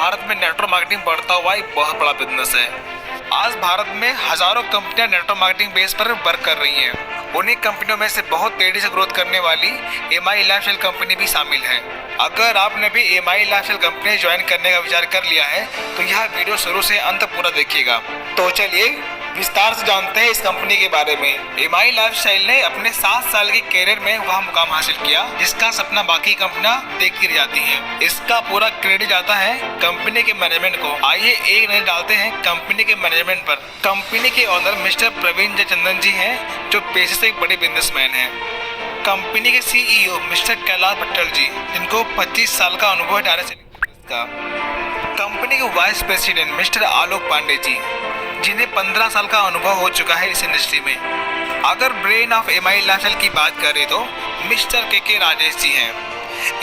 भारत में network marketing बढ़ता हुआ एक बहुत बड़ा बिजनेस है। आज भारत में हजारों कंपनियां नेटवर्क मार्केटिंग बेस पर वर्क कर रही हैं। उन्हीं कंपनियों में से बहुत तेजी से ग्रोथ करने वाली एमआई लाइफस्टाइल कंपनी भी शामिल है। अगर आपने भी एमआई लाइफस्टाइल कंपनी ज्वाइन करने का विचार कर लिया है तो यह वीडियो शुरू से अंत पूरा देखिएगा। तो चलिए विस्तार से जानते हैं इस कंपनी के बारे में। एमआई लाइफस्टाइल ने अपने 7 साल के कैरियर में वह मुकाम हासिल किया जिसका सपना बाकी कंपनियां देखती रह जाती हैं। इसका पूरा क्रेडिट जाता है कंपनी के मैनेजमेंट को। आइए एक नजर डालते हैं कंपनी के मैनेजमेंट पर। कंपनी के ओनर मिस्टर प्रवीण जयचंदन जी हैं, जो पेशे से एक बड़े बिजनेसमैन हैं। कंपनी के सीईओ मिस्टर कैलाश भट्टल जी, जिनको 25 साल का अनुभव है डायरेक्ट सेलिंग का। कंपनी के वाइस प्रेसिडेंट मिस्टर आलोक पांडे जी, जिन्हें 15 साल का अनुभव हो चुका है इस इंडस्ट्री में। अगर ब्रेन ऑफ एमआई लाइफस्टाइल की बात करें तो मिस्टर के राजेश जी हैं।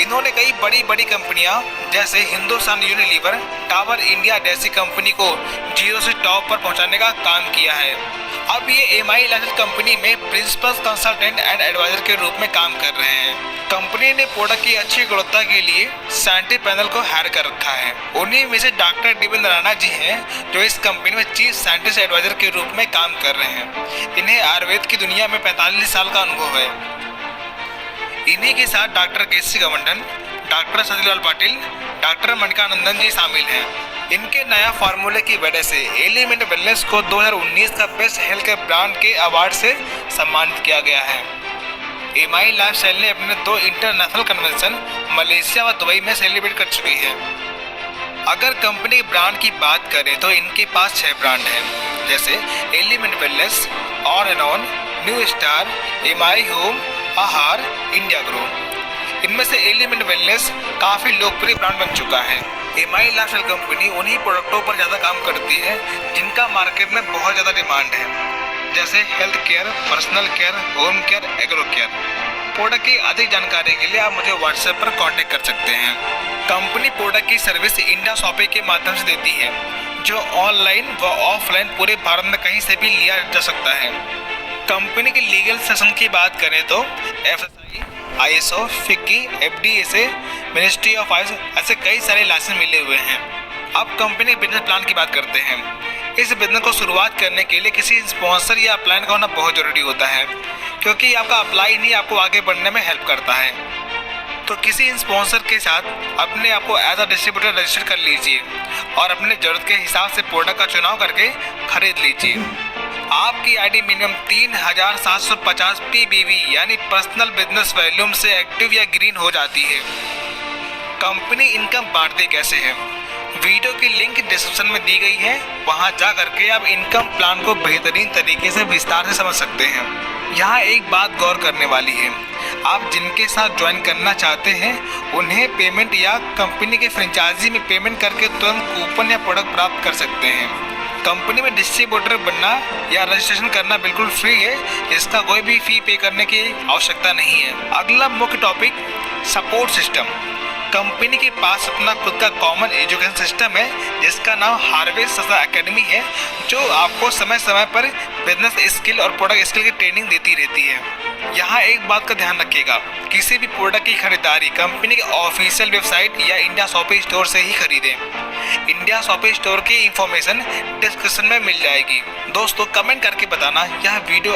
इन्होंने कई बड़ी बड़ी कंपनियां जैसे हिंदुस्तान यूनिलीवर, टावर इंडिया जैसी कंपनी को जीरो से टॉप पर पहुंचाने का काम किया है। अब ये एमआई लाइफस्टाइल कंपनी में प्रिंसिपल कंसल्टेंट एंड एडवाइजर के रूप में काम कर रहे हैं। कंपनी ने प्रोडक्ट की अच्छी गुणवत्ता के लिए साइंटिफिक पैनल को हायर कर रखा है। उन्हीं में से डॉक्टर देवेंद्र राणा जी हैं, जो इस कंपनी में चीफ साइंटिस्ट एडवाइजर के रूप में काम कर रहे हैं। इन्हें आयुर्वेद की दुनिया में 45 साल का अनुभव है। इन्हीं के साथ डॉक्टर केसी गवर्धन, डॉक्टर सतीलाल पाटिल, डॉक्टर मणिकानंदन जी शामिल हैं। इनके नया फार्मूले की वजह से एलिमेंट वेलनेस को 2019 का बेस्ट हेल्थ केयर ब्रांड के अवार्ड से सम्मानित किया गया है। एमआई लाइफस्टाइल ने अपने 2 इंटरनेशनल कन्वेंशन मलेशिया व दुबई में सेलिब्रेट कर चुकी है। अगर कंपनी के ब्रांड की बात करें तो इनके पास 6 ब्रांड हैं, जैसे element wellness, on and on, new star, MI home, आहार, इंडिया ग्रो। इनमें से एलिमेंट वेलनेस काफ़ी लोकप्रिय ब्रांड बन चुका है। एमआई लाइफस्टाइल कंपनी उन्हीं प्रोडक्टों पर ज़्यादा काम करती है जिनका मार्केट में बहुत ज़्यादा डिमांड है, जैसे health care, personal care, home care, agro care. Product की अधिक जानकारी के लिए आप मुझे व्हाट्सएप पर कांटेक्ट कर सकते हैं। कंपनी प्रोडक्ट की सर्विस इंडिया शॉपिंग के माध्यम से देती है, जो ऑनलाइन व ऑफलाइन पूरे भारत में कहीं से भी लिया जा सकता है। कंपनी के लीगल सेक्शन की बात करें तो एफएसआई, आईएसओ, फिक्की, एफडीए से मिनिस्ट्री ऑफ आयुष ऐसे कई सारे लाइसेंस मिले हुए हैं। अब कंपनी बिजनेस प्लान की बात करते हैं। इस बिजनेस को शुरुआत करने के लिए किसी स्पॉन्सर या प्लान का होना बहुत ज़रूरी होता है, क्योंकि आपका अप्लाई नहीं आपको आगे बढ़ने में हेल्प करता है। तो किसी स्पॉन्सर के साथ अपने आप को एज अ डिस्ट्रीब्यूटर रजिस्टर कर लीजिए और अपने ज़रूरत के हिसाब से प्रोडक्ट का चुनाव करके खरीद लीजिए। आपकी आईडी मिनिमम 3750 पीबीवी यानी पर्सनल बिजनेस वॉल्यूम से एक्टिव या ग्रीन हो जाती है। कंपनी इनकम बांटते कैसे है, वीडियो की लिंक डिस्क्रिप्शन में दी गई है, वहां जा करके आप इनकम प्लान को बेहतरीन तरीके से विस्तार से समझ सकते हैं। यहाँ एक बात गौर करने वाली है, आप जिनके साथ ज्वाइन करना चाहते हैं उन्हें पेमेंट या कंपनी के फ्रेंचाइजी में पेमेंट करके तुरंत कूपन या प्रोडक्ट प्राप्त कर सकते हैं। कंपनी में डिस्ट्रीब्यूटर बनना या रजिस्ट्रेशन करना बिल्कुल फ्री है, इसका कोई भी फी पे करने की आवश्यकता नहीं है। अगला मुख्य टॉपिक सपोर्ट सिस्टम। कंपनी के पास अपना खुद का कॉमन एजुकेशन सिस्टम है जिसका नाम हार्वेस्ट एकेडमी है, जो आपको समय समय पर बिजनेस स्किल और प्रोडक्ट स्किल की ट्रेनिंग देती रहती है। यहाँ एक बात का ध्यान रखिएगा, किसी भी प्रोडक्ट की खरीदारी कंपनी के ऑफिशियल वेबसाइट या इंडिया शॉपिंग स्टोर से ही खरीदें। इंडिया शॉपिंग स्टोर की इंफॉर्मेशन डिस्क्रिप्शन में मिल जाएगी। दोस्तों कमेंट करके बताना यह वीडियो